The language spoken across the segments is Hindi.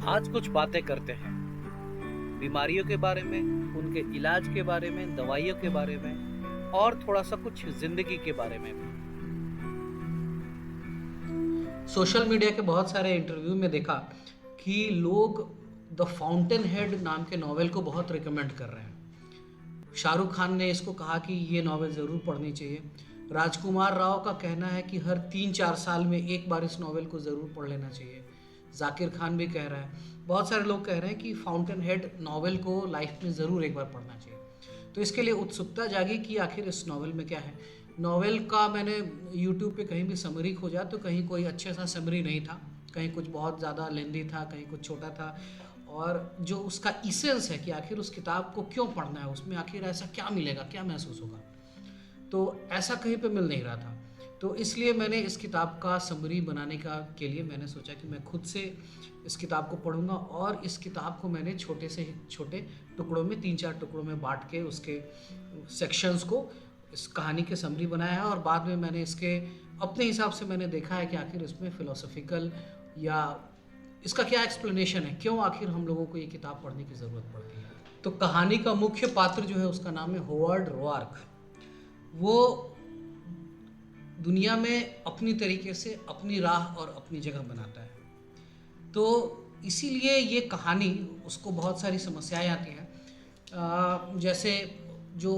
आज कुछ बातें करते हैं बीमारियों के बारे में, उनके इलाज के बारे में, दवाइयों के बारे में और थोड़ा सा कुछ जिंदगी के बारे में भी। सोशल मीडिया के बहुत सारे इंटरव्यू में देखा कि लोग द फाउंटेन हेड नाम के नॉवेल को बहुत रिकमेंड कर रहे हैं। शाहरुख खान ने इसको कहा कि ये नॉवेल ज़रूर पढ़नी चाहिए। राजकुमार राव का कहना है कि हर 3-4 साल में एक बार इस नॉवेल को ज़रूर पढ़ लेना चाहिए। जाकिर खान भी कह रहा है, बहुत सारे लोग कह रहे हैं कि फाउंटेन हेड नॉवेल को लाइफ में ज़रूर एक बार पढ़ना चाहिए। तो इसके लिए उत्सुकता जागी कि आखिर इस नॉवेल में क्या है। नॉवेल का मैंने यूट्यूब पे कहीं भी समरी खोजा तो कहीं कोई अच्छे सा समरी नहीं था, कहीं कुछ बहुत ज़्यादा लेंदी था, कहीं कुछ छोटा था। और जो उसका इसेंस है कि आखिर उस किताब को क्यों पढ़ना है, उसमें आखिर ऐसा क्या मिलेगा, क्या महसूस होगा, तो ऐसा कहीं पे मिल नहीं रहा था। तो इसलिए मैंने इस किताब का समरी बनाने का के लिए मैंने सोचा कि मैं खुद से इस किताब को पढ़ूंगा। और इस किताब को मैंने छोटे से छोटे टुकड़ों में, 3-4 टुकड़ों में बांट के उसके सेक्शंस को इस कहानी के समरी बनाया है। और बाद में मैंने इसके अपने हिसाब से मैंने देखा है कि आखिर इसमें फ़िलोसॉफ़िकल या इसका क्या एक्सप्लेनेशन है, क्यों आखिर हम लोगों को ये किताब पढ़ने की ज़रूरत पड़ती है। तो कहानी का मुख्य पात्र जो है उसका नाम है होवर्ड रोआर्क। वो दुनिया में अपनी तरीके से अपनी राह और अपनी जगह बनाता है। तो इसीलिए ये कहानी, उसको बहुत सारी समस्याएं आती हैं। जैसे जो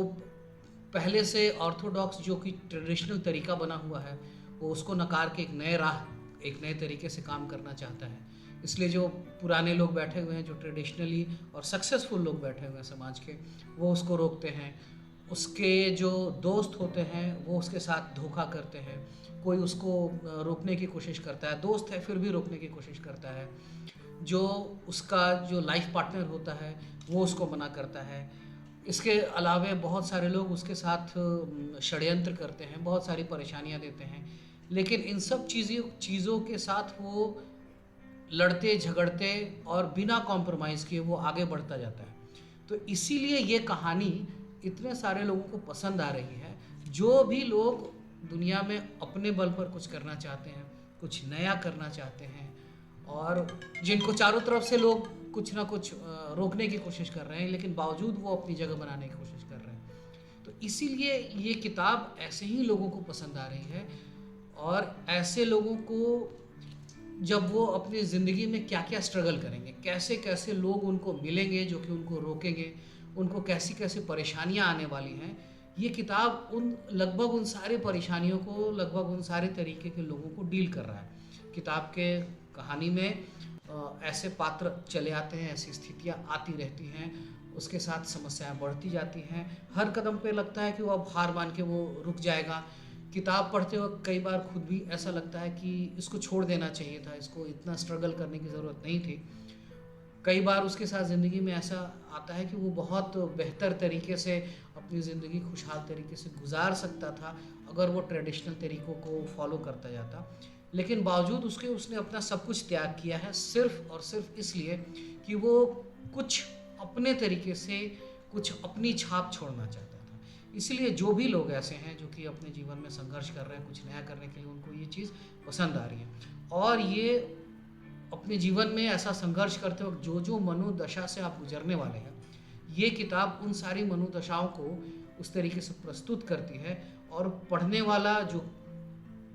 पहले से ऑर्थोडॉक्स जो कि ट्रेडिशनल तरीका बना हुआ है, वो उसको नकार के एक नए राह, एक नए तरीके से काम करना चाहता है। इसलिए जो पुराने लोग बैठे हुए हैं, जो ट्रेडिशनली और सक्सेसफुल लोग बैठे हुए हैं समाज के, वो उसको रोकते हैं। उसके जो दोस्त होते हैं वो उसके साथ धोखा करते हैं। कोई उसको रोकने की कोशिश करता है, दोस्त है फिर भी रोकने की कोशिश करता है। जो उसका जो लाइफ पार्टनर होता है वो उसको मना करता है। इसके अलावा बहुत सारे लोग उसके साथ षड्यंत्र करते हैं, बहुत सारी परेशानियां देते हैं। लेकिन इन सब चीज़ों के साथ वो लड़ते झगड़ते और बिना कॉम्प्रोमाइज़ किए वो आगे बढ़ता जाता है। तो इसीलिए ये कहानी इतने सारे लोगों को पसंद आ रही है। जो भी लोग दुनिया में अपने बल पर कुछ करना चाहते हैं, कुछ नया करना चाहते हैं, और जिनको चारों तरफ से लोग कुछ ना कुछ रोकने की कोशिश कर रहे हैं, लेकिन बावजूद वो अपनी जगह बनाने की कोशिश कर रहे हैं। तो इसीलिए ये किताब ऐसे ही लोगों को पसंद आ रही है। और ऐसे लोगों को, जब वो अपनी ज़िंदगी में क्या क्या स्ट्रगल करेंगे, कैसे कैसे लोग उनको मिलेंगे जो कि उनको रोकेंगे, उनको कैसी कैसी परेशानियां आने वाली हैं, ये किताब उन सारे परेशानियों को, लगभग उन सारे तरीके के लोगों को डील कर रहा है। किताब के कहानी में ऐसे पात्र चले आते हैं, ऐसी स्थितियां आती रहती हैं, उसके साथ समस्याएं बढ़ती जाती हैं। हर कदम पे लगता है कि वो अब हार मान के वो रुक जाएगा। किताब पढ़ते वक्त कई बार खुद भी ऐसा लगता है कि इसको छोड़ देना चाहिए था, इसको इतना स्ट्रगल करने की ज़रूरत नहीं थी। कई बार उसके साथ ज़िंदगी में ऐसा आता है कि वो बहुत बेहतर तरीके से अपनी ज़िंदगी खुशहाल तरीके से गुजार सकता था अगर वो ट्रेडिशनल तरीक़ों को फॉलो करता जाता। लेकिन बावजूद उसके उसने अपना सब कुछ त्याग किया है, सिर्फ़ और सिर्फ इसलिए कि वो कुछ अपने तरीके से, कुछ अपनी छाप छोड़ना चाहता था। इसलिए जो भी लोग ऐसे हैं जो कि अपने जीवन में संघर्ष कर रहे हैं कुछ नया करने के लिए, उनको ये चीज़ पसंद आ रही है। और ये अपने जीवन में ऐसा संघर्ष करते वक्त जो जो मनोदशा से आप गुजरने वाले हैं, ये किताब उन सारी मनोदशाओं को उस तरीके से प्रस्तुत करती है। और पढ़ने वाला, जो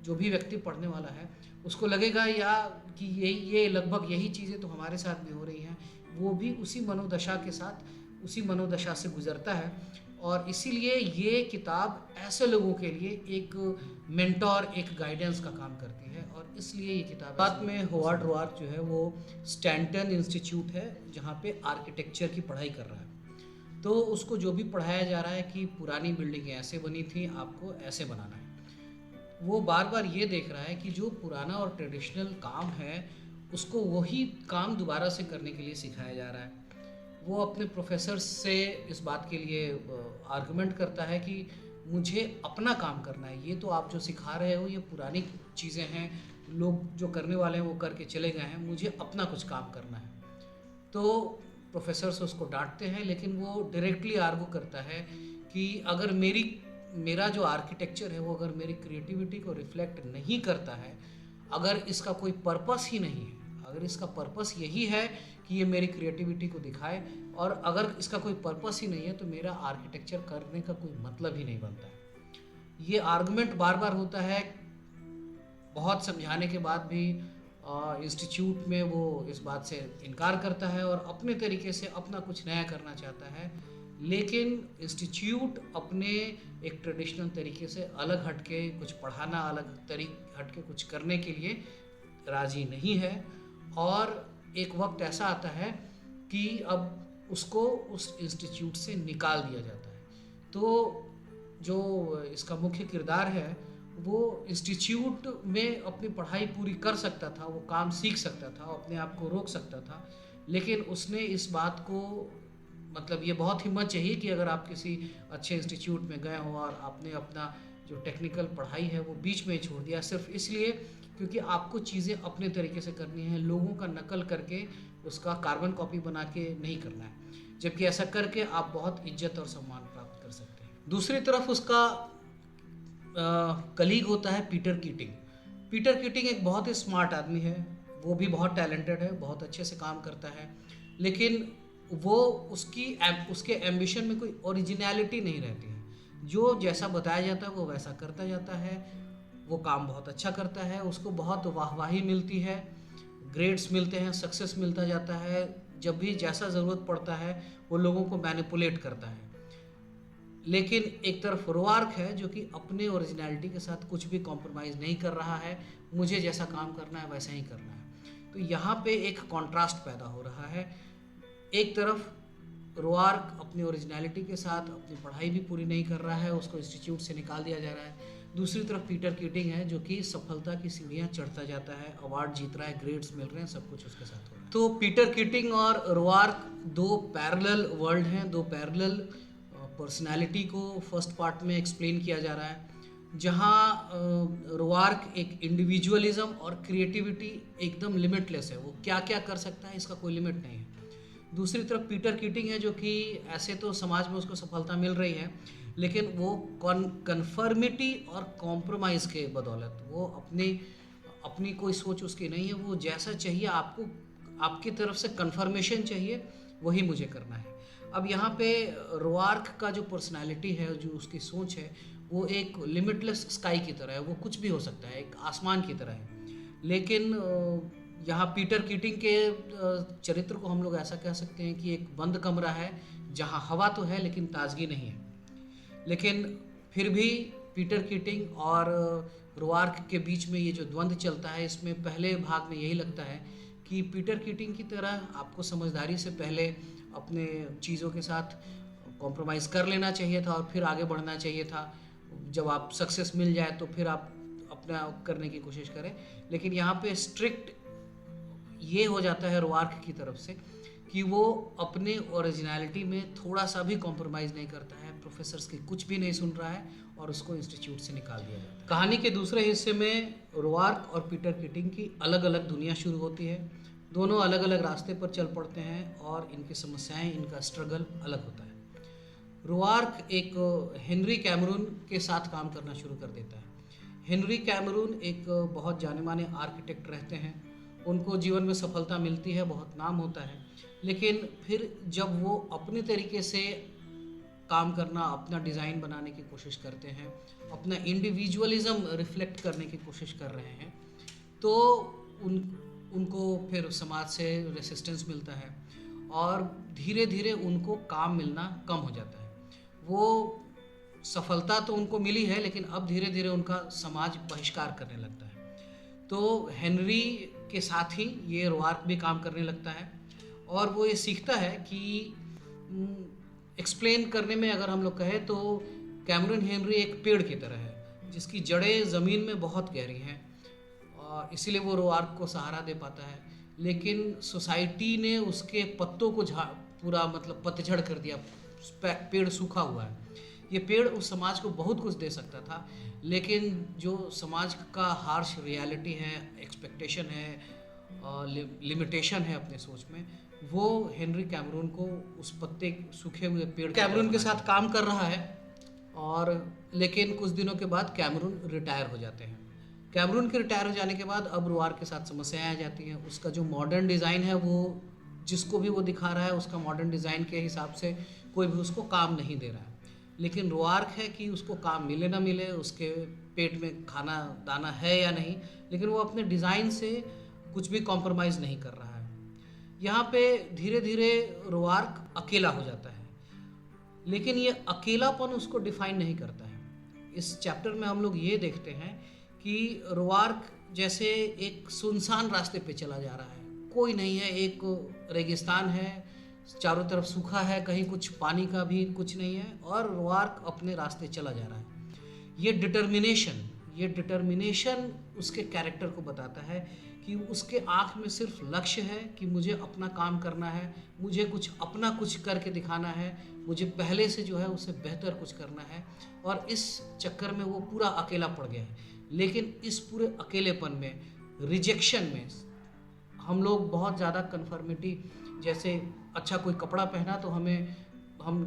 जो भी व्यक्ति पढ़ने वाला है, उसको लगेगा या कि ये लगभग यही चीज़ें तो हमारे साथ भी हो रही हैं। वो भी उसी मनोदशा के साथ, उसी मनोदशा से गुजरता है। और इसीलिए ये किताब ऐसे लोगों के लिए एक मेंटोर, एक गाइडेंस का काम करती है। और इसलिए ये किताब, बात में होवार्ड रोआर्क जो है वो स्टैंटन इंस्टीट्यूट है जहाँ पे आर्किटेक्चर की पढ़ाई कर रहा है। तो उसको जो भी पढ़ाया जा रहा है कि पुरानी बिल्डिंगें ऐसे बनी थी, आपको ऐसे बनाना है, वो बार बार ये देख रहा है कि जो पुराना और ट्रेडिशनल काम है उसको वही काम दोबारा से करने के लिए सिखाया जा रहा है। वो अपने प्रोफेसर से इस बात के लिए आर्गुमेंट करता है कि मुझे अपना काम करना है, ये तो आप जो सिखा रहे हो ये पुरानी चीज़ें हैं, लोग जो करने वाले हैं वो करके चले गए हैं, मुझे अपना कुछ काम करना है। तो प्रोफेसर्स उसको डांटते हैं, लेकिन वो डायरेक्टली आर्गू करता है कि अगर मेरा जो आर्किटेक्चर है वो अगर मेरी क्रिएटिविटी को रिफ्लेक्ट नहीं करता है, अगर इसका कोई पर्पस ही नहीं है, अगर इसका पर्पस यही है कि ये मेरी क्रिएटिविटी को दिखाए, और अगर इसका कोई पर्पस ही नहीं है तो मेरा आर्किटेक्चर करने का कोई मतलब ही नहीं बनता है। ये आर्गुमेंट बार बार होता है, बहुत समझाने के बाद भी इंस्टीट्यूट में वो इस बात से इनकार करता है और अपने तरीके से अपना कुछ नया करना चाहता है। लेकिन इंस्टीट्यूट अपने एक ट्रेडिशनल तरीके से अलग हटके कुछ पढ़ाना, अलग हटके कुछ करने के लिए राजी नहीं है। और एक वक्त ऐसा आता है कि अब उसको उस इंस्टीट्यूट से निकाल दिया जाता है। तो जो इसका मुख्य किरदार है वो इंस्टीट्यूट में अपनी पढ़ाई पूरी कर सकता था, वो काम सीख सकता था, अपने आप को रोक सकता था, लेकिन उसने इस बात को, मतलब ये बहुत हिम्मत चाहिए कि अगर आप किसी अच्छे इंस्टीट्यूट में गए हो और आपने अपना जो टेक्निकल पढ़ाई है वो बीच में ही छोड़ दिया सिर्फ इसलिए क्योंकि आपको चीज़ें अपने तरीके से करनी है, लोगों का नकल करके उसका कार्बन कॉपी बना के नहीं करना है, जबकि ऐसा करके आप बहुत इज्जत और सम्मान प्राप्त कर सकते हैं। दूसरी तरफ उसका कलीग होता है पीटर कीटिंग। पीटर कीटिंग एक बहुत ही स्मार्ट आदमी है, वो भी बहुत टैलेंटेड है, बहुत अच्छे से काम करता है, लेकिन वो उसके एम्बिशन में कोई ओरिजिनलिटी नहीं रहती है। जो जैसा बताया जाता है वो वैसा करता जाता है, वो काम बहुत अच्छा करता है, उसको बहुत वाहवाही मिलती है, ग्रेड्स मिलते हैं, सक्सेस मिलता जाता है। जब भी जैसा ज़रूरत पड़ता है वो लोगों को मैनिपुलेट करता है। लेकिन एक तरफ रोआर्क है जो कि अपने ओरिजिनलिटी के साथ कुछ भी कॉम्प्रोमाइज़ नहीं कर रहा है, मुझे जैसा काम करना है वैसा ही करना है। तो यहाँ पे एक कॉन्ट्रास्ट पैदा हो रहा है। एक तरफ रोआर्क अपनी ओरिजिनलिटी के साथ अपनी पढ़ाई भी पूरी नहीं कर रहा है, उसको इंस्टीट्यूट से निकाल दिया जा रहा है। दूसरी तरफ पीटर कीटिंग है जो कि सफलता की सीढ़ियाँ चढ़ता जाता है, अवार्ड जीत रहा है, ग्रेड्स मिल रहे हैं, सब कुछ उसके साथ हो रहा है। तो पीटर कीटिंग और रोआर्क दो पैरेलल वर्ल्ड हैं, दो पैरेलल पर्सनालिटी को फर्स्ट पार्ट में एक्सप्लेन किया जा रहा है, जहाँ रोआर्क एक इंडिविजुअलिज्म और क्रिएटिविटी एकदम लिमिटलेस है, वो क्या क्या कर सकता है इसका कोई लिमिट नहीं है। दूसरी तरफ पीटर कीटिंग है जो कि ऐसे तो समाज में उसको सफलता मिल रही है, लेकिन वो कन्फर्मिटी और कॉम्प्रोमाइज़ के बदौलत वो अपनी कोई सोच उसकी नहीं है, वो जैसा चाहिए आपको, आपकी तरफ से कन्फर्मेशन चाहिए, वही मुझे करना है। अब यहाँ पे रोआर्क का जो पर्सनालिटी है, जो उसकी सोच है, वो एक लिमिटलेस स्काई की तरह है, वो कुछ भी हो सकता है, एक आसमान की तरह है। लेकिन यहाँ पीटर कीटिंग के चरित्र को हम लोग ऐसा कह सकते हैं कि एक बंद कमरा है जहाँ हवा तो है लेकिन ताजगी नहीं है। लेकिन फिर भी पीटर कीटिंग और रोआर्क के बीच में ये जो द्वंद्व चलता है, इसमें पहले भाग में यही लगता है कि पीटर कीटिंग की तरह आपको समझदारी से पहले अपने चीज़ों के साथ कॉम्प्रोमाइज़ कर लेना चाहिए था और फिर आगे बढ़ना चाहिए था। जब आप सक्सेस मिल जाए तो फिर आप अपना करने की कोशिश करें। लेकिन यहाँ पे स्ट्रिक्ट ये हो जाता है रोआर्क की तरफ से कि वो अपने ओरिजिनलिटी में थोड़ा सा भी कॉम्प्रोमाइज़ नहीं करता है, प्रोफेसर्स की कुछ भी नहीं सुन रहा है और उसको इंस्टीट्यूट से निकाल दिया जाता है। कहानी के दूसरे हिस्से में रोआर्क और पीटर कीटिंग की अलग अलग दुनिया शुरू होती है, दोनों अलग अलग रास्ते पर चल पड़ते हैं और इनकी समस्याएं, इनका स्ट्रगल अलग होता है। रोआर्क एक हेनरी कैमरून के साथ काम करना शुरू कर देता है। हेनरी कैमरून एक बहुत जाने माने आर्किटेक्ट रहते हैं, उनको जीवन में सफलता मिलती है, बहुत नाम होता है, लेकिन फिर जब वो अपने तरीके से काम करना, अपना डिज़ाइन बनाने की कोशिश करते हैं, अपना इंडिविजुअलिज्म रिफ्लेक्ट करने की कोशिश कर रहे हैं, तो उनको फिर समाज से रेसिस्टेंस मिलता है और धीरे धीरे उनको काम मिलना कम हो जाता है। वो सफलता तो उनको मिली है, लेकिन अब धीरे धीरे उनका समाज बहिष्कार करने लगता है। तो हेनरी के साथ ही ये रोआर्क भी काम करने लगता है और वो ये सीखता है कि एक्सप्लेन करने में अगर हम लोग कहें तो कैमरून हेनरी एक पेड़ की तरह है जिसकी जड़ें ज़मीन में बहुत गहरी हैं, इसीलिए वो रोआर्क को सहारा दे पाता है। लेकिन सोसाइटी ने उसके पत्तों को पूरा मतलब पतझड़ कर दिया, पेड़ सूखा हुआ है। ये पेड़ उस समाज को बहुत कुछ दे सकता था, लेकिन जो समाज का हार्श रियलिटी है, एक्सपेक्टेशन है, लिमिटेशन है अपने सोच में, वो हेनरी कैमरून को उस पत्ते सूखे हुए पेड़ कैमरून के साथ काम कर रहा है। और लेकिन कुछ दिनों के बाद कैमरून रिटायर हो जाते हैं। कैमरून के रिटायर हो जाने के बाद अब रुआर के साथ समस्याएं आ जाती हैं। उसका जो मॉडर्न डिज़ाइन है वो जिसको भी वो दिखा रहा है उसका मॉडर्न डिज़ाइन के हिसाब से कोई भी उसको काम नहीं दे रहा है। लेकिन रुआर्क है कि उसको काम मिले ना मिले, उसके पेट में खाना दाना है या नहीं, लेकिन वो अपने डिज़ाइन से कुछ भी कॉम्प्रोमाइज़ नहीं कर रहा है। यहाँ पे धीरे धीरे रुआर्क अकेला हो जाता है, लेकिन ये अकेलापन उसको डिफाइन नहीं करता है। इस चैप्टर में हम लोग ये देखते हैं कि रुआर्क जैसे एक सुनसान रास्ते पे चला जा रहा है, कोई नहीं है, एक रेगिस्तान है, चारों तरफ सूखा है, कहीं कुछ पानी का भी कुछ नहीं है, और रुआर्क अपने रास्ते चला जा रहा है। ये डिटर्मिनेशन उसके कैरेक्टर को बताता है कि उसके आँख में सिर्फ लक्ष्य है कि मुझे अपना काम करना है, मुझे कुछ करके दिखाना है, मुझे पहले से जो है उससे बेहतर कुछ करना है, और इस चक्कर में वो पूरा अकेला पड़ गया है। लेकिन इस पूरे अकेलेपन में, रिजेक्शन में, हम लोग बहुत ज़्यादा कन्फर्मिटी, जैसे अच्छा कोई कपड़ा पहना तो हम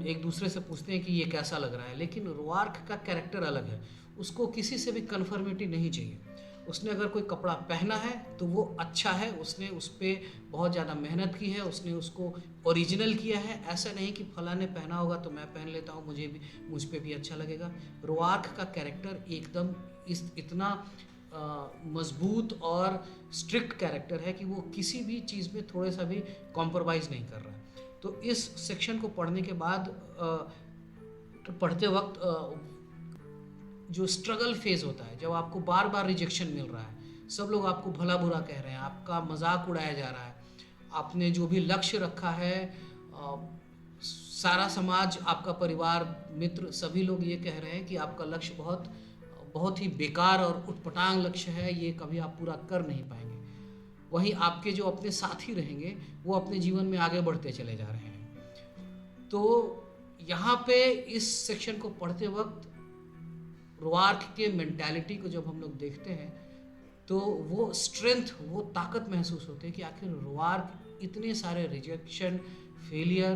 एक दूसरे से पूछते हैं कि ये कैसा लग रहा है, लेकिन रुआर्क का कैरेक्टर अलग है। उसको किसी से भी कन्फर्मिटी नहीं चाहिए। उसने अगर कोई कपड़ा पहना है तो वो अच्छा है, उसने उस पर बहुत ज़्यादा मेहनत की है, उसने उसको ओरिजिनल किया है। ऐसा नहीं कि फलां ने पहना होगा तो मैं पहन लेता हूँ, मुझ पे भी अच्छा लगेगा। रुआर्क का कैरेक्टर एकदम इतना मजबूत और स्ट्रिक्ट कैरेक्टर है कि वो किसी भी चीज़ में थोड़े सा भी कॉम्प्रोमाइज़ नहीं कर रहा है। तो इस सेक्शन को पढ़ने के बाद पढ़ते वक्त जो स्ट्रगल फेज होता है, जब आपको बार बार रिजेक्शन मिल रहा है, सब लोग आपको भला बुरा कह रहे हैं, आपका मजाक उड़ाया जा रहा है, आपने जो भी लक्ष्य रखा है, सारा समाज, आपका परिवार, मित्र, सभी लोग ये कह रहे हैं कि आपका लक्ष्य बहुत ही बेकार और उटपटांग लक्ष्य है, ये कभी आप पूरा कर नहीं पाएंगे। वहीं आपके जो अपने साथी रहेंगे वो अपने जीवन में आगे बढ़ते चले जा रहे हैं। तो यहाँ पे इस सेक्शन को पढ़ते वक्त रुआर्क के मेंटालिटी को जब हम लोग देखते हैं तो वो स्ट्रेंथ, वो ताकत महसूस होती है कि आखिर रुआर्क इतने सारे रिजेक्शन, फेलियर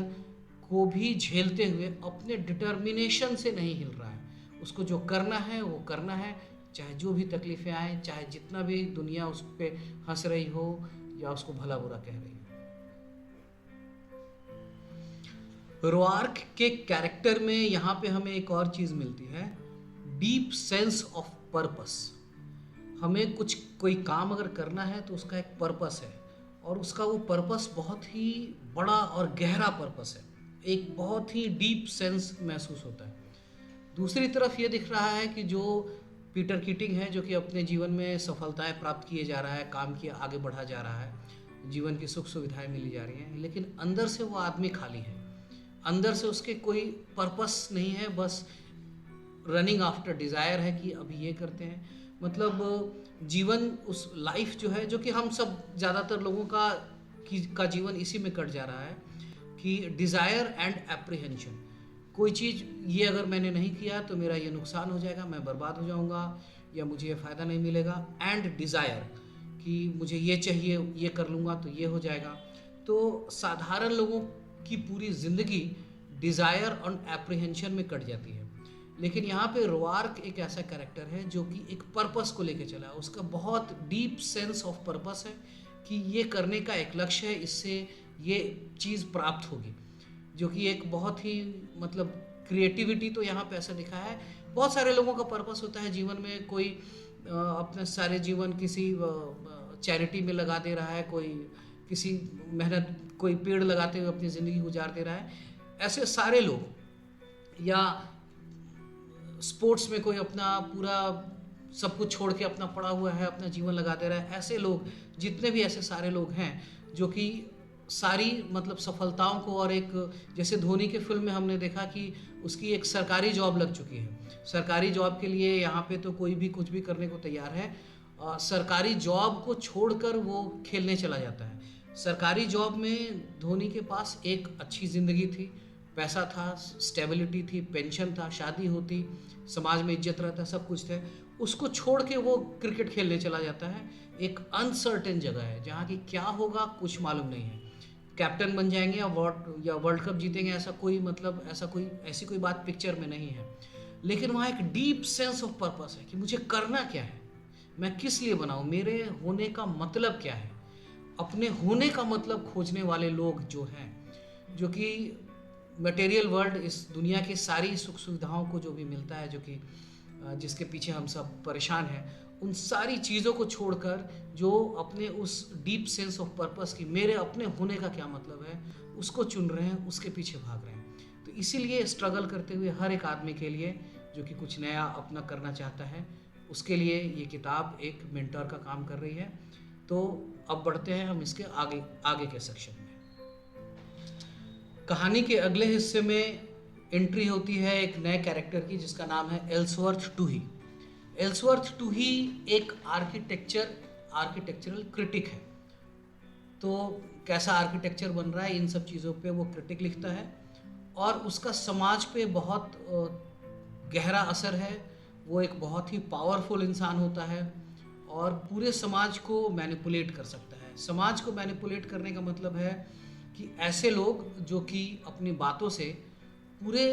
को भी झेलते हुए अपने डिटर्मिनेशन से नहीं हिल रहा है। उसको जो करना है वो करना है, चाहे जो भी तकलीफ़ें आए, चाहे जितना भी दुनिया उस पर हंस रही हो या उसको भला बुरा कह रही हो। रुआर्क के कैरेक्टर में यहाँ पे हमें एक और चीज़ मिलती है, डीप सेंस ऑफ पर्पस। हमें कोई काम अगर करना है तो उसका एक पर्पस है, और उसका वो पर्पस बहुत ही बड़ा और गहरा पर्पस है, एक बहुत ही डीप सेंस महसूस होता है। दूसरी तरफ ये दिख रहा है कि जो पीटर कीटिंग है, जो कि अपने जीवन में सफलताएं प्राप्त किए जा रहा है, काम किए आगे बढ़ा जा रहा है, जीवन की सुख सुविधाएं मिली जा रही हैं, लेकिन अंदर से वो आदमी खाली है। अंदर से उसके कोई पर्पस नहीं है, बस रनिंग आफ्टर डिज़ायर है कि अभी ये करते हैं। मतलब जीवन, उस लाइफ जो है, जो कि हम सब ज़्यादातर लोगों का जीवन इसी में कट जा रहा है कि डिज़ायर एंड एप्रीहेंशन। कोई चीज़, ये अगर मैंने नहीं किया तो मेरा ये नुकसान हो जाएगा, मैं बर्बाद हो जाऊंगा, या मुझे ये फ़ायदा नहीं मिलेगा। एंड डिज़ायर कि मुझे ये चाहिए, ये कर लूँगा तो ये हो जाएगा। तो साधारण लोगों की पूरी ज़िंदगी डिज़ायर और एप्रीहेंशन में कट जाती है। लेकिन यहाँ पे रुआर्क एक ऐसा कैरेक्टर है जो कि एक पर्पस को लेके चला है। उसका बहुत डीप सेंस ऑफ पर्पस है कि ये करने का एक लक्ष्य है, इससे ये चीज़ प्राप्त होगी, जो कि एक बहुत ही, मतलब क्रिएटिविटी तो यहाँ पे ऐसा दिखा है। बहुत सारे लोगों का पर्पस होता है जीवन में, कोई अपने सारे जीवन किसी चैरिटी में लगा दे रहा है, कोई किसी मेहनत, कोई पेड़ लगाते हुए अपनी ज़िंदगी गुजार दे रहा है। ऐसे सारे लोग, या स्पोर्ट्स में कोई अपना पूरा सब कुछ छोड़ के अपना पड़ा हुआ है, अपना जीवन लगा दे रहा है। ऐसे लोग, जितने भी ऐसे सारे लोग हैं जो कि सारी, मतलब सफलताओं को, और एक जैसे धोनी के फिल्म में हमने देखा कि उसकी एक सरकारी जॉब लग चुकी है। सरकारी जॉब के लिए यहाँ पे तो कोई भी कुछ भी करने को तैयार है। सरकारी जॉब को छोड़कर वो खेलने चला जाता है। सरकारी जॉब में धोनी के पास एक अच्छी ज़िंदगी थी, पैसा था, स्टेबिलिटी थी, पेंशन था, शादी होती, समाज में इज्जत रहता, सब कुछ थे। उसको छोड़ के वो क्रिकेट खेलने चला जाता है। एक अनसर्टेन जगह है जहाँ की क्या होगा कुछ मालूम नहीं है। कैप्टन बन जाएंगे या वर्ल्ड कप जीतेंगे, ऐसा कोई, मतलब ऐसी कोई बात पिक्चर में नहीं है। लेकिन वहाँ एक डीप सेंस ऑफ पर्पस है कि मुझे करना क्या है, मैं किस लिए बनाऊँ, मेरे होने का मतलब क्या है। अपने होने का मतलब खोजने वाले लोग जो हैं, जो कि मटेरियल वर्ल्ड, इस दुनिया की सारी सुख सुविधाओं को जो भी मिलता है, जो कि जिसके पीछे हम सब परेशान हैं, उन सारी चीज़ों को छोड़कर जो अपने उस डीप सेंस ऑफ पर्पस की मेरे अपने होने का क्या मतलब है, उसको चुन रहे हैं, उसके पीछे भाग रहे हैं। तो इसीलिए स्ट्रगल करते हुए हर एक आदमी के लिए जो कि कुछ नया अपना करना चाहता है, उसके लिए ये किताब एक मेंटर का काम कर रही है। तो अब बढ़ते हैं हम इसके आगे आगे के सेक्शन में। कहानी के अगले हिस्से में एंट्री होती है एक नए कैरेक्टर की, जिसका नाम है एल्सवर्थ टूही। एल्सवर्थ टूही एक आर्किटेक्चरल क्रिटिक है। तो कैसा आर्किटेक्चर बन रहा है, इन सब चीज़ों पे वो क्रिटिक लिखता है, और उसका समाज पे बहुत गहरा असर है। वो एक बहुत ही पावरफुल इंसान होता है और पूरे समाज को मैनिपुलेट कर सकता है। समाज को मैनिपुलेट करने का मतलब है कि ऐसे लोग जो कि अपनी बातों से पूरे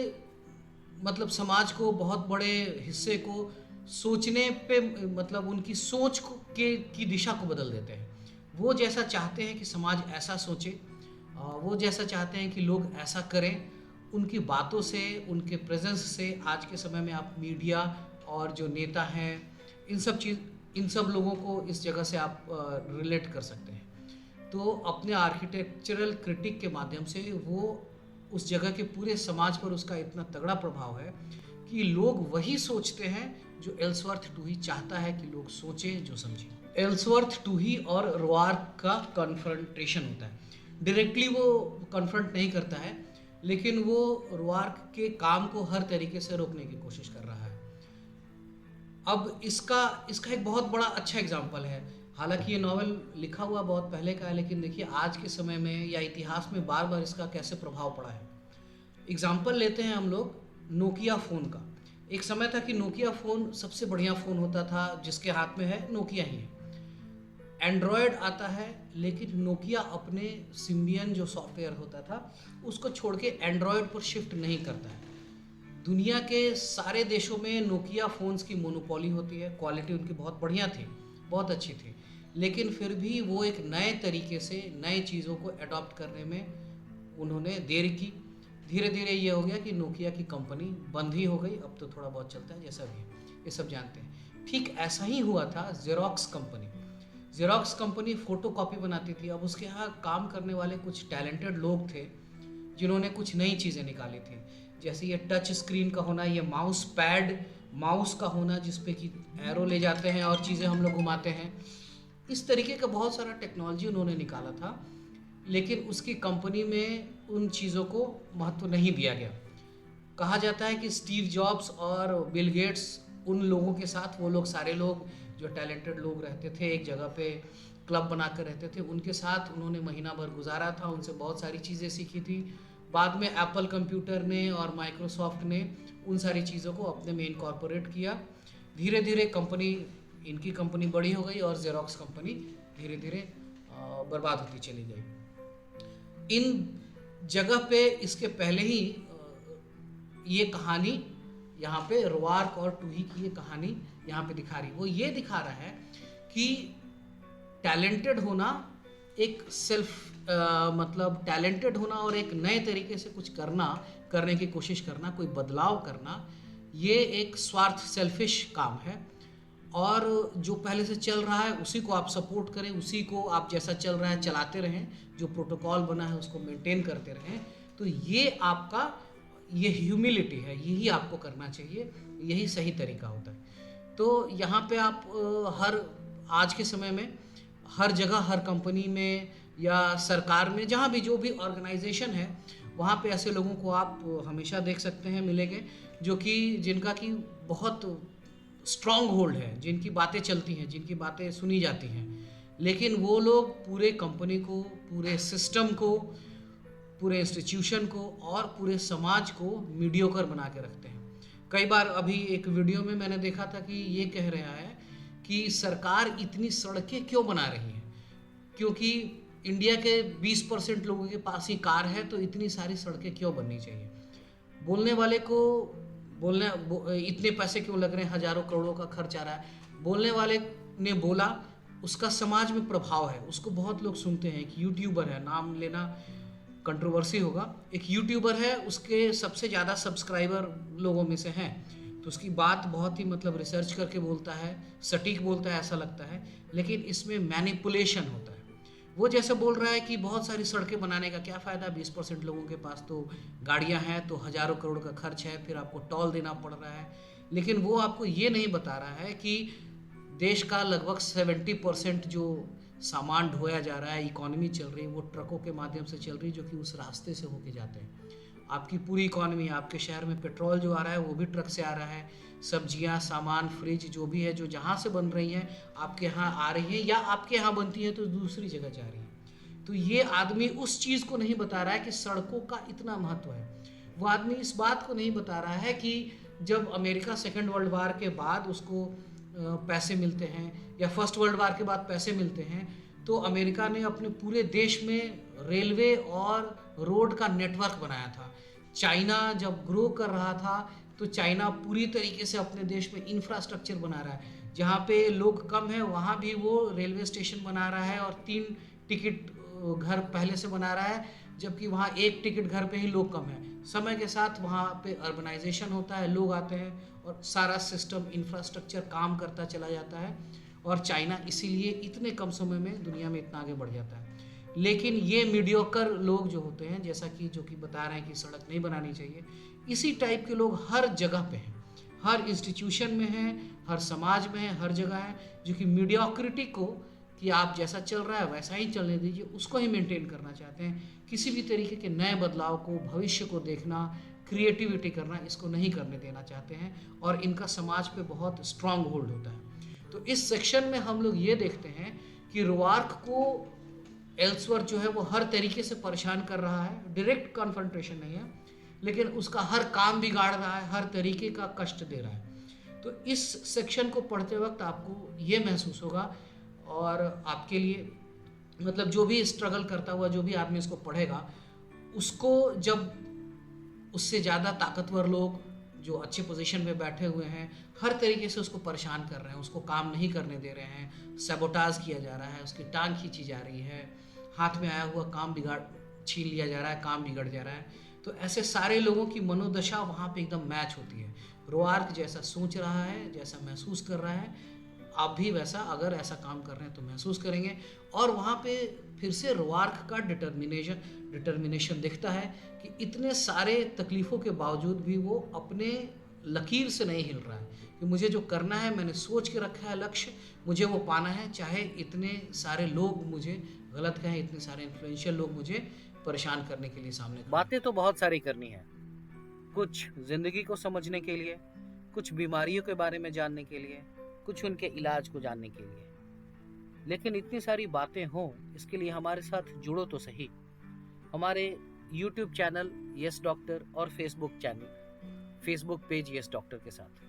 मतलब समाज को, बहुत बड़े हिस्से को सोचने पे, मतलब उनकी सोच को की दिशा को बदल देते हैं। वो जैसा चाहते हैं कि समाज ऐसा सोचे, वो जैसा चाहते हैं कि लोग ऐसा करें, उनकी बातों से, उनके प्रेजेंस से आज के समय में आप मीडिया और जो नेता हैं, इन सब लोगों को इस जगह से आप रिलेट कर सकते हैं। तो अपने आर्किटेक्चरल क्रिटिक के माध्यम से वो उस जगह के पूरे समाज पर उसका इतना तगड़ा प्रभाव है कि लोग वही सोचते हैं जो एल्सवर्थ टूही चाहता है कि लोग सोचें, जो समझें। एल्सवर्थ टूही और रुआर्क का कन्फ्रंटेशन होता है। डायरेक्टली वो कन्फ्रंट नहीं करता है, लेकिन वो रुआर्क के काम को हर तरीके से रोकने की कोशिश कर रहा है। अब इसका एक बहुत बड़ा अच्छा एग्जाम्पल है। हालांकि ये नावल लिखा हुआ बहुत पहले का है, लेकिन देखिए आज के समय में या इतिहास में बार बार इसका कैसे प्रभाव पड़ा है। एग्जाम्पल लेते हैं हम लोग नोकिया फ़ोन का। एक समय था कि नोकिया फ़ोन सबसे बढ़िया फ़ोन होता था, जिसके हाथ में है नोकिया ही है। एंड्रॉयड आता है, लेकिन नोकिया अपने सिम्बियन जो सॉफ्टवेयर होता था उसको छोड़ के एंड्रॉयड पर शिफ्ट नहीं करता है। दुनिया के सारे देशों में नोकिया फ़ोन्स की मोनोपोली होती है। क्वालिटी उनकी बहुत बढ़िया थी, बहुत अच्छी थी, लेकिन फिर भी वो एक नए तरीके से नए चीज़ों को अडॉप्ट करने में उन्होंने देर की। धीरे धीरे ये हो गया कि नोकिया की कंपनी बंद ही हो गई। अब तो थोड़ा बहुत चलता है, जैसा भी है, ये सब जानते हैं। ठीक ऐसा ही हुआ था xerox company. Xerox company photo copy बनाती थी। अब उसके यहाँ काम करने वाले कुछ टैलेंटेड लोग थे जिन्होंने कुछ नई चीज़ें निकाली थी, जैसे ये टच स्क्रीन का होना, ये माउस पैड, माउस का होना जिस पे कि एरो ले जाते हैं और चीज़ें हम लोग घुमाते हैं। इस तरीके का बहुत सारा टेक्नोलॉजी उन्होंने निकाला था, लेकिन उसकी कंपनी में उन चीज़ों को महत्व नहीं दिया गया। कहा जाता है कि स्टीव जॉब्स और बिल गेट्स, उन लोगों के साथ, वो लोग सारे लोग जो टैलेंटेड लोग रहते थे, एक जगह पे क्लब बना कर रहते थे, उनके साथ उन्होंने महीना भर गुजारा था, उनसे बहुत सारी चीज़ें सीखी थी। बाद में एप्पल कंप्यूटर ने और माइक्रोसॉफ्ट ने उन सारी चीज़ों को अपने में इनकॉर्पोरेट किया। धीरे धीरे इनकी कंपनी बड़ी हो गई और जेरोक्स कंपनी धीरे धीरे बर्बाद होती चली गई। इन जगह पे इसके पहले ही ये कहानी यहाँ पे रुआर्क और टूही की ये कहानी यहाँ पे दिखा रही, वो ये दिखा रहा है कि टैलेंटेड होना, एक मतलब टैलेंटेड होना और एक नए तरीके से कुछ करने की कोशिश करना, कोई बदलाव करना, ये एक स्वार्थ, सेल्फिश काम है। और जो पहले से चल रहा है उसी को आप सपोर्ट करें, उसी को आप जैसा चल रहा है चलाते रहें, जो प्रोटोकॉल बना है उसको मेंटेन करते रहें। तो ये आपका, ये ह्यूमिलिटी है, यही आपको करना चाहिए, यही सही तरीका होता है। तो यहाँ पे आप आज के समय में हर जगह, हर कंपनी में या सरकार में, जहाँ भी जो भी ऑर्गेनाइजेशन है, वहाँ पे ऐसे लोगों को आप हमेशा देख सकते हैं, मिलेंगे, जो कि जिनका कि बहुत स्ट्रॉन्ग होल्ड है, जिनकी बातें चलती हैं, जिनकी बातें सुनी जाती हैं, लेकिन वो लोग पूरे कंपनी को, पूरे सिस्टम को, पूरे इंस्टीट्यूशन को और पूरे समाज को मीडियोकर बना के रखते हैं। कई बार अभी एक वीडियो में मैंने देखा था कि ये कह रहा है कि सरकार इतनी सड़कें क्यों बना रही है, क्योंकि इंडिया के 20% लोगों के पास ही कार है, तो इतनी सारी सड़कें क्यों बननी चाहिए। बोलने वाले को इतने पैसे क्यों लग रहे हैं, हजारों करोड़ों का खर्च आ रहा है, बोलने वाले ने बोला उसका समाज में प्रभाव है, उसको बहुत लोग सुनते हैं। एक यूट्यूबर है, नाम लेना कंट्रोवर्सी होगा, एक यूट्यूबर है, उसके सबसे ज़्यादा सब्सक्राइबर लोगों में से हैं, तो उसकी बात बहुत ही मतलब रिसर्च करके बोलता है, सटीक बोलता है ऐसा लगता है, लेकिन इसमें मैनिपुलेशन होता है। वो जैसे बोल रहा है कि बहुत सारी सड़कें बनाने का क्या फ़ायदा, 20% लोगों के पास तो गाड़ियां हैं, तो हज़ारों करोड़ का खर्च है, फिर आपको टोल देना पड़ रहा है। लेकिन वो आपको ये नहीं बता रहा है कि देश का लगभग 70% जो सामान ढोया जा रहा है, इकोनॉमी चल रही है, वो ट्रकों के माध्यम से चल रही है, जो कि उस रास्ते से होके जाते हैं। आपकी पूरी इकोनॉमी, आपके शहर में पेट्रोल जो आ रहा है वो भी ट्रक से आ रहा है, सब्जियां, सामान, फ्रिज जो भी है, जो जहाँ से बन रही हैं आपके यहाँ आ रही हैं, या आपके यहाँ बनती है तो दूसरी जगह जा रही है। तो ये आदमी उस चीज़ को नहीं बता रहा है कि सड़कों का इतना महत्व है। वो आदमी इस बात को नहीं बता रहा है कि जब अमेरिका सेकेंड वर्ल्ड वार के बाद उसको पैसे मिलते हैं, या फर्स्ट वर्ल्ड वार के बाद पैसे मिलते हैं, तो अमेरिका ने अपने पूरे देश में रेलवे और रोड का नेटवर्क बनाया था। चाइना जब ग्रो कर रहा था तो चाइना पूरी तरीके से अपने देश में इंफ्रास्ट्रक्चर बना रहा है। जहाँ पे लोग कम हैं वहाँ भी वो रेलवे स्टेशन बना रहा है और 3 टिकट घर पहले से बना रहा है, जबकि वहाँ 1 टिकट घर पे ही लोग कम हैं। समय के साथ वहाँ पे अर्बनाइजेशन होता है, लोग आते हैं और सारा सिस्टम, इंफ्रास्ट्रक्चर काम करता चला जाता है, और चाइना इसीलिए इतने कम समय में दुनिया में इतना आगे बढ़ जाता है। लेकिन ये मीडियोकर लोग जो होते हैं, जैसा कि जो कि बता रहे हैं कि सड़क नहीं बनानी चाहिए, इसी टाइप के लोग हर जगह पे हैं, हर इंस्टीट्यूशन में हैं, हर समाज में हैं, हर जगह हैं, जो कि मीडियोक्रिटी को, कि आप जैसा चल रहा है वैसा ही चलने दीजिए, उसको ही मेंटेन करना चाहते हैं। किसी भी तरीके के नए बदलाव को, भविष्य को देखना, क्रिएटिविटी करना, इसको नहीं करने देना चाहते हैं, और इनका समाज पे बहुत स्ट्रांग होल्ड होता है। तो इस सेक्शन में हम लोग ये देखते हैं कि रुआर्क को एल्सवर्थ जो है वो हर तरीके से परेशान कर रहा है। डायरेक्ट कॉन्फ्रंटेशन नहीं है, लेकिन उसका हर काम बिगाड़ रहा है, हर तरीके का कष्ट दे रहा है। तो इस सेक्शन को पढ़ते वक्त आपको ये महसूस होगा, और आपके लिए मतलब जो भी स्ट्रगल करता हुआ जो भी आदमी इसको पढ़ेगा, उसको जब उससे ज़्यादा ताकतवर लोग जो अच्छे पोजीशन में बैठे हुए हैं हर तरीके से उसको परेशान कर रहे हैं, उसको काम नहीं करने दे रहे हैं, सैबोटाज किया जा रहा है, उसकी टांग खींची जा रही है, हाथ में आया हुआ काम बिगाड़ छीन लिया जा रहा है, काम बिगड़ जा रहा है, तो ऐसे सारे लोगों की मनोदशा वहाँ पे एकदम मैच होती है। रुआर्क जैसा सोच रहा है, जैसा महसूस कर रहा है, आप भी वैसा अगर ऐसा काम कर रहे हैं तो महसूस करेंगे। और वहाँ पे फिर से रुआर्क का डिटर्मिनेशन दिखता है कि इतने सारे तकलीफ़ों के बावजूद भी वो अपने लकीर से नहीं हिल रहा है, कि मुझे जो करना है, मैंने सोच के रखा है लक्ष्य, मुझे वो पाना है, चाहे इतने सारे लोग मुझे गलत कहें, इतने सारे इन्फ्लुएंशियल लोग मुझे परेशान करने के लिए सामने खड़े। बातें तो बहुत सारी करनी है, कुछ जिंदगी को समझने के लिए, कुछ बीमारियों के बारे में जानने के लिए, कुछ उनके इलाज को जानने के लिए। लेकिन इतनी सारी बातें हों, इसके लिए हमारे साथ जुड़ो तो सही। हमारे YouTube चैनल यस डॉक्टर और फेसबुक पेज यस डॉक्टर के साथ।